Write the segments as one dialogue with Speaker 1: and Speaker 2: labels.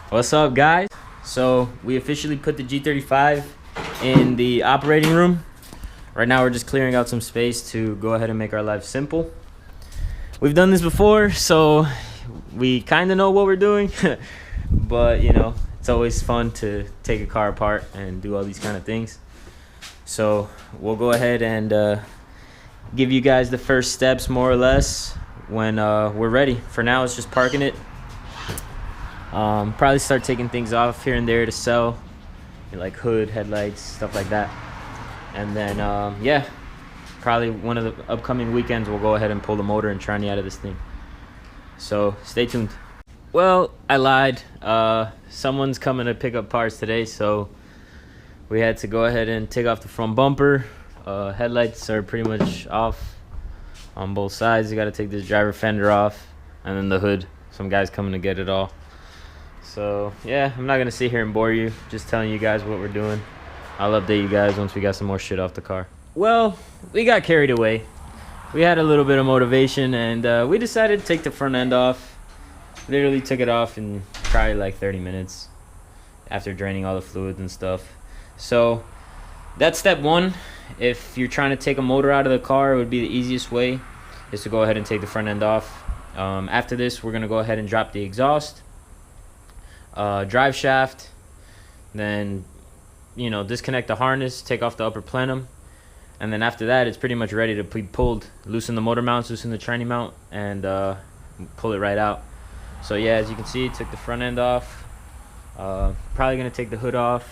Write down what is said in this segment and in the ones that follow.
Speaker 1: What's up, guys? So we officially put the G35 in the operating room. Right now we're just clearing out some space to go ahead and make our life simple. We've done this before, so we kind of know what we're doing. But you know, it's always fun to take a car apart and do all these kind of things. So we'll go ahead and give you guys the first steps, more or less, when we're ready. For now, it's just parking it. Probably start taking things off here and there to sell, like hood, headlights, stuff like that. And then yeah, probably one of the upcoming weekends we'll go ahead and pull the motor and tranny out of this thing. So stay tuned. Well, I lied. Someone's coming to pick up parts today, so we had to go ahead and take off the front bumper. Headlights are pretty much off on both sides. You got to take this driver fender off, and then the hood. Some guy's coming to get it all. So yeah, I'm not gonna sit here and bore you, just telling you guys what we're doing. I'll update you guys once we got some more shit off the car. Well, we got carried away. We had a little bit of motivation, and we decided to take the front end off. Literally took it off in probably like 30 minutes after draining all the fluids and stuff. So that's step one. If you're trying to take a motor out of the car, it would be the easiest way is to go ahead and take the front end off. After this, we're gonna go ahead and drop the exhaust, drive shaft, then you know, disconnect the harness, take off the upper plenum, and then after that it's pretty much ready to be pulled. Loosen the motor mounts, loosen the tranny mount, and pull it right out. So yeah, as you can see, took the front end off. Probably gonna take the hood off,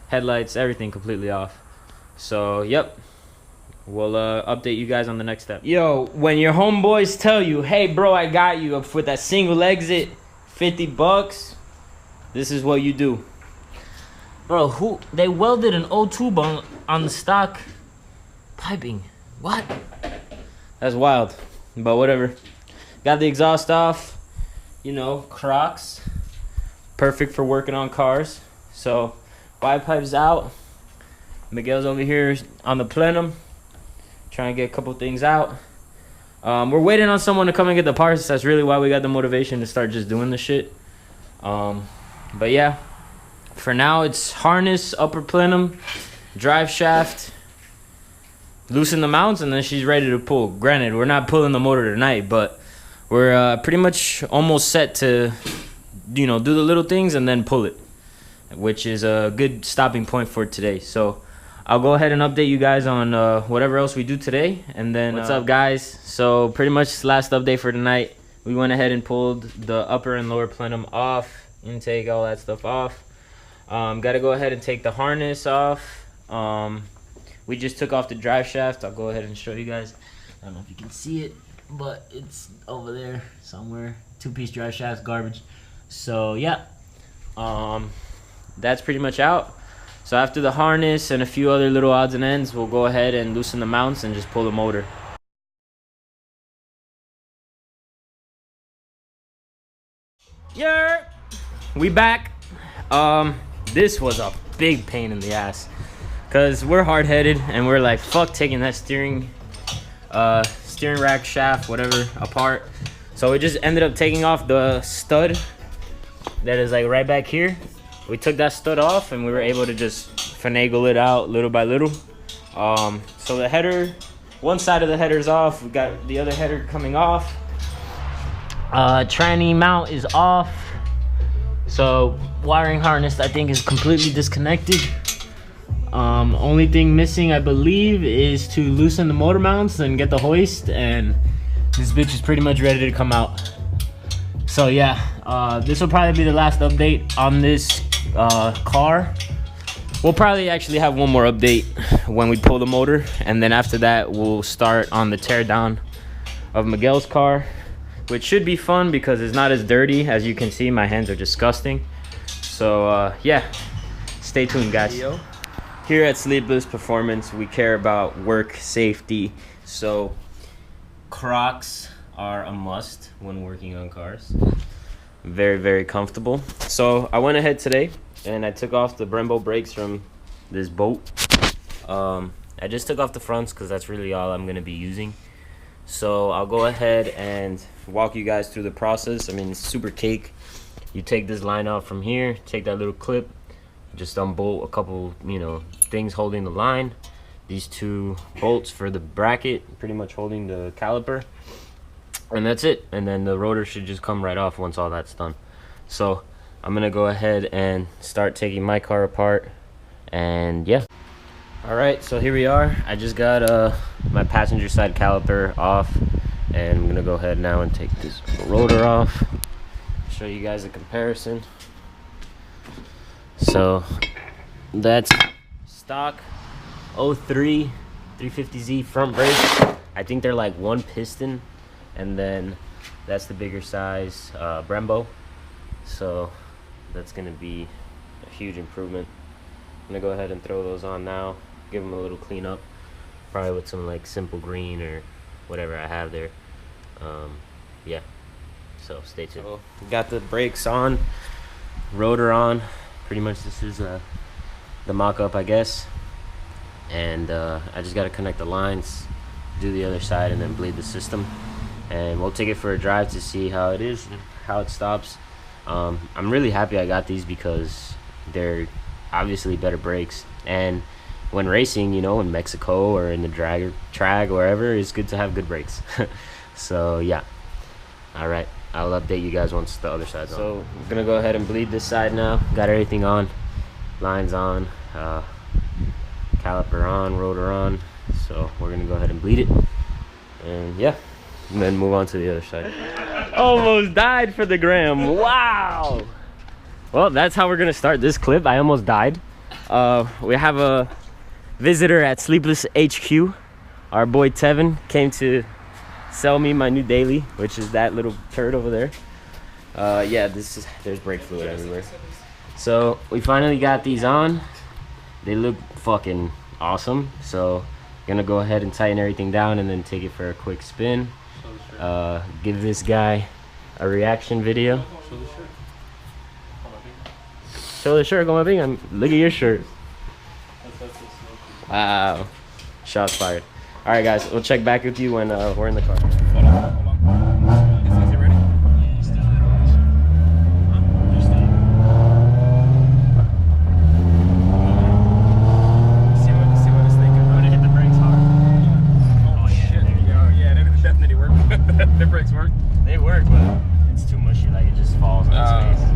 Speaker 1: headlights, everything completely off. So yep, we'll update you guys on the next step. Yo, when your homeboys tell you, hey bro, I got you up with that single exit, 50 bucks, this is what you do. Bro, who they welded an O2 bung on the stock piping? What? That's wild, but whatever. Got the exhaust off, you know, Crocs, perfect for working on cars. So bipipe's out. Miguel's over here on the plenum trying to get a couple things out. We're waiting on someone to come and get the parts. That's really why we got the motivation to start just doing the shit. But yeah, for now it's harness, upper plenum, drive shaft, loosen the mounts, and then she's ready to pull. Granted, we're not pulling the motor tonight, but we're pretty much almost set to, you know, do the little things and then pull it, which is a good stopping point for today. So I'll go ahead and update you guys on whatever else we do today. And then what's up, guys? So pretty much last update for tonight, we went ahead and pulled the upper and lower plenum off, intake, all that stuff off. Got to go ahead and take the harness off. We just took off the drive shaft. I'll go ahead and show you guys. I don't know if you can see it, but it's over there somewhere. Two-piece drive shaft, garbage. So yeah, that's pretty much out. So after the harness and a few other little odds and ends, we'll go ahead and loosen the mounts and just pull the motor. Yeah, we back. This was a big pain in the ass because we're hard-headed and we're like, fuck taking that steering rack shaft, whatever, apart. So we just ended up taking off the stud that is like right back here. We took that stud off and we were able to just finagle it out little by little. So the header, one side of the header's off. We got the other header coming off. Tranny mount is off. So wiring harness, I think, is completely disconnected. Only thing missing, I believe, is to loosen the motor mounts and get the hoist, and this bitch is pretty much ready to come out. So yeah, this will probably be the last update on this car. We'll probably actually have one more update when we pull the motor, and then after that we'll start on the teardown of Miguel's car, which should be fun because it's not as dirty. As you can see, my hands are disgusting. So yeah, stay tuned, guys. Here at Sleepless Performance, we care about work safety, so Crocs are a must when working on cars. Very, very comfortable. So I went ahead today and I took off the Brembo brakes from this boat. I just took off the fronts because that's really all I'm going to be using. So I'll go ahead and walk you guys through the process. I mean, it's super cake. You take this line out from here, take that little clip, just unbolt a couple, you know, things holding the line. These 2 bolts for the bracket, pretty much holding the caliper. And that's it. And then the rotor should just come right off once all that's done. So I'm gonna go ahead and start taking my car apart, and yeah. All right, so here we are. I just got my passenger side caliper off, and I'm gonna go ahead now and take this rotor off, show you guys a comparison. So that's stock 03 350z front brakes. I think they're like 1 piston, and then that's the bigger size Brembo. So that's gonna be a huge improvement. I'm gonna go ahead and throw those on now, give them a little cleanup, probably with some like simple green or whatever I have there. Yeah, so stay tuned. So, got the brakes on, rotor on. Pretty much this is the mock-up, I guess. And I just gotta connect the lines, do the other side, and then bleed the system. And we'll take it for a drive to see how it is, how it stops. I'm really happy I got these because they're obviously better brakes. And when racing, you know, in Mexico or in the drag or wherever, it's good to have good brakes. So yeah. All right, I'll update you guys once the other side's on. So I'm gonna go ahead and bleed this side now. Got everything on, lines on, caliper on, rotor on. So we're gonna go ahead and bleed it, and yeah, and then move on to the other side. Almost died for the gram. Wow. Well, that's how we're gonna start this clip. I almost died. We have a visitor at Sleepless HQ. Our boy Tevin came to sell me my new daily, which is that little turd over there. Yeah, there's brake fluid everywhere. So we finally got these on. They look fucking awesome. So gonna go ahead and tighten everything down and then take it for a quick spin. Give this guy a reaction video. Show the shirt, go my bing. Look at your shirt. Wow, shots fired. All right, guys, we'll check back with you when we're in the car.
Speaker 2: Hold on. Is it ready? See what it's thinking. I'm gonna hit the brakes hard. Oh shit! Yeah, they definitely work. The brakes work.
Speaker 1: They work, but it's too mushy. Like it just falls on its face.